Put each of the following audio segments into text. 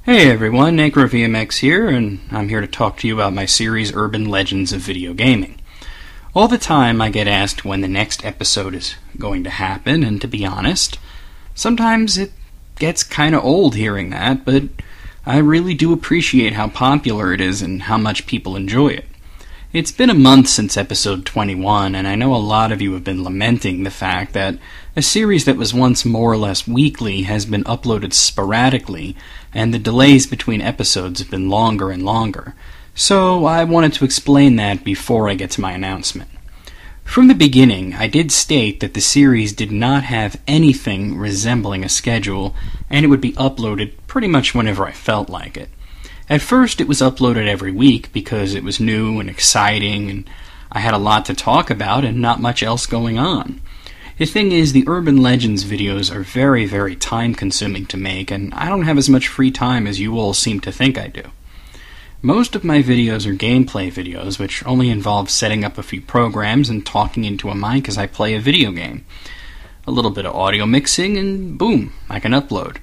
Hey everyone, NecroVMX here, and I'm here to talk to you about my series Urban Legends of Video Gaming. All the time I get asked when the next episode is going to happen, and to be honest, sometimes it gets kinda old hearing that, but I really do appreciate how popular it is and how much people enjoy it. It's been a month since episode 21, and I know a lot of you have been lamenting the fact that a series that was once more or less weekly has been uploaded sporadically, and the delays between episodes have been longer and longer. So I wanted to explain that before I get to my announcement. From the beginning, I did state that the series did not have anything resembling a schedule, and it would be uploaded pretty much whenever I felt like it. At first, it was uploaded every week because it was new and exciting, and I had a lot to talk about and not much else going on. The thing is, the Urban Legends videos are very, very time-consuming to make, and I don't have as much free time as you all seem to think I do. Most of my videos are gameplay videos, which only involve setting up a few programs and talking into a mic as I play a video game. A little bit of audio mixing, and boom, I can upload.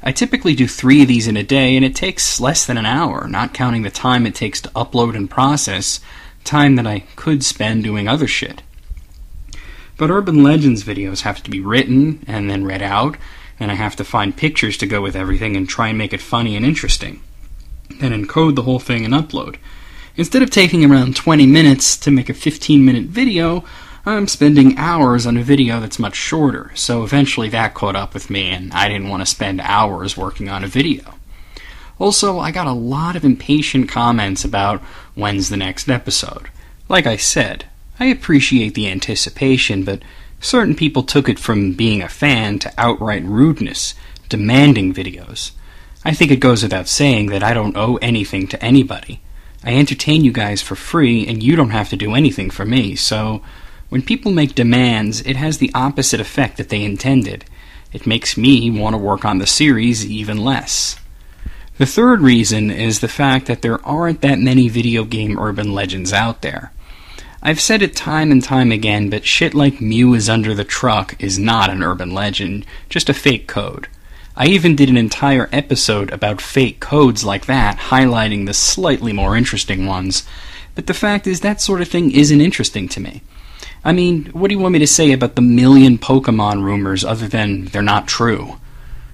I typically do 3 of these in a day, and it takes less than an hour, not counting the time it takes to upload and process, time that I could spend doing other shit. But Urban Legends videos have to be written and then read out, and I have to find pictures to go with everything and try and make it funny and interesting. Then encode the whole thing and upload. Instead of taking around 20 minutes to make a 15-minute video, I'm spending hours on a video that's much shorter, so eventually that caught up with me, and I didn't want to spend hours working on a video. Also, I got a lot of impatient comments about when's the next episode. Like I said, I appreciate the anticipation, but certain people took it from being a fan to outright rudeness, demanding videos. I think it goes without saying that I don't owe anything to anybody. I entertain you guys for free, and you don't have to do anything for me, so when people make demands, it has the opposite effect that they intended. It makes me want to work on the series even less. The third reason is the fact that there aren't that many video game urban legends out there. I've said it time and time again, but shit like Mew is under the truck is not an urban legend, just a fake code. I even did an entire episode about fake codes like that, highlighting the slightly more interesting ones, but the fact is that sort of thing isn't interesting to me. I mean, what do you want me to say about the million Pokemon rumors other than they're not true?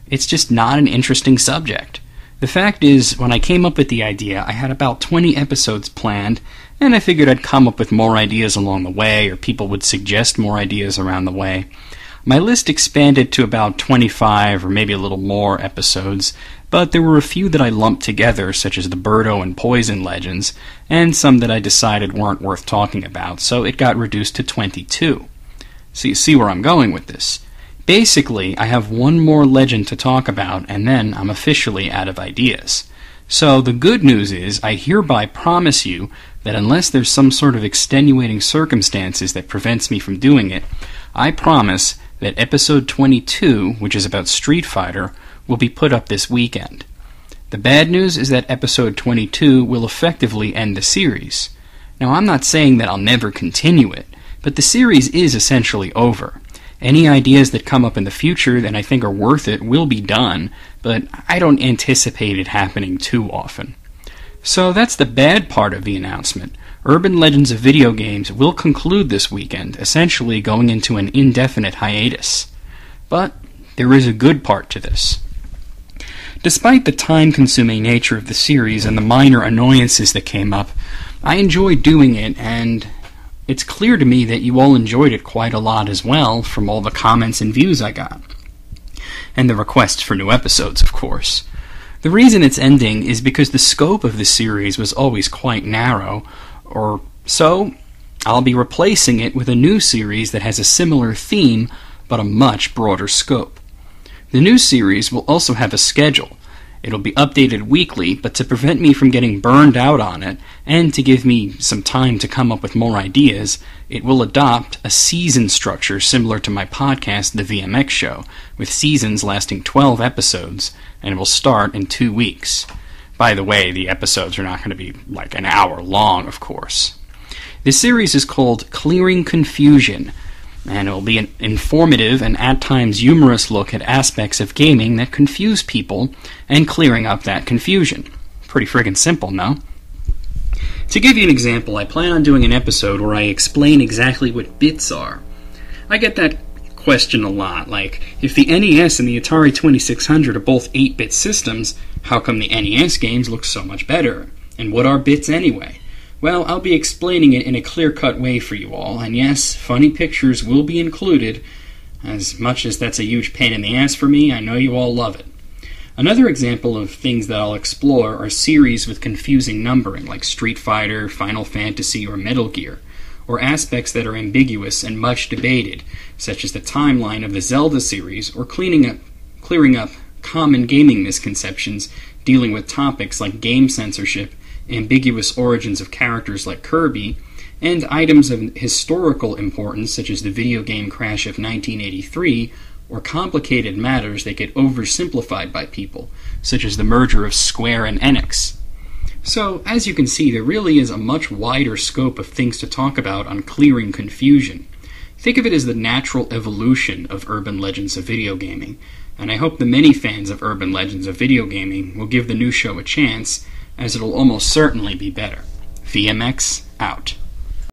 It's just not an interesting subject. The fact is, when I came up with the idea, I had about 20 episodes planned, and I figured I'd come up with more ideas along the way, or people would suggest more ideas around the way. My list expanded to about 25 or maybe a little more episodes, but there were a few that I lumped together, such as the Birdo and Poison legends, and some that I decided weren't worth talking about, so it got reduced to 22. So you see where I'm going with this. Basically, I have one more legend to talk about, and then I'm officially out of ideas. So the good news is, I hereby promise you that unless there's some sort of extenuating circumstances that prevents me from doing it, I promise that episode 22, which is about Street Fighter, will be put up this weekend. The bad news is that episode 22 will effectively end the series. Now, I'm not saying that I'll never continue it, but the series is essentially over. Any ideas that come up in the future that I think are worth it will be done, but I don't anticipate it happening too often. So that's the bad part of the announcement. Urban Legends of Video Games will conclude this weekend, essentially going into an indefinite hiatus. But there is a good part to this. Despite the time-consuming nature of the series and the minor annoyances that came up, I enjoyed doing it, and it's clear to me that you all enjoyed it quite a lot as well, from all the comments and views I got. And the requests for new episodes, of course. The reason it's ending is because the scope of the series was always quite narrow, or so I'll be replacing it with a new series that has a similar theme, but a much broader scope. The new series will also have a schedule. It'll be updated weekly, but to prevent me from getting burned out on it, and to give me some time to come up with more ideas, it will adopt a season structure similar to my podcast, The VMX Show, with seasons lasting 12 episodes, and it will start in 2 weeks. By the way, the episodes are not going to be like an hour long, of course. This series is called Clearing Confusion, and it will be an informative and at times humorous look at aspects of gaming that confuse people and clearing up that confusion. Pretty friggin' simple, no? To give you an example, I plan on doing an episode where I explain exactly what bits are. I get that question a lot, like, if the NES and the Atari 2600 are both 8-bit systems, how come the NES games look so much better? And what are bits anyway? Well, I'll be explaining it in a clear-cut way for you all, and yes, funny pictures will be included. As much as that's a huge pain in the ass for me, I know you all love it. Another example of things that I'll explore are series with confusing numbering, like Street Fighter, Final Fantasy, or Metal Gear, or aspects that are ambiguous and much debated, such as the timeline of the Zelda series, or clearing up common gaming misconceptions dealing with topics like game censorship, ambiguous origins of characters like Kirby, and items of historical importance such as the video game crash of 1983, or complicated matters that get oversimplified by people, such as the merger of Square and Enix. So, as you can see, there really is a much wider scope of things to talk about on clearing confusion. Think of it as the natural evolution of urban legends of video gaming, and I hope the many fans of urban legends of video gaming will give the new show a chance, as it'll almost certainly be better. VMX out.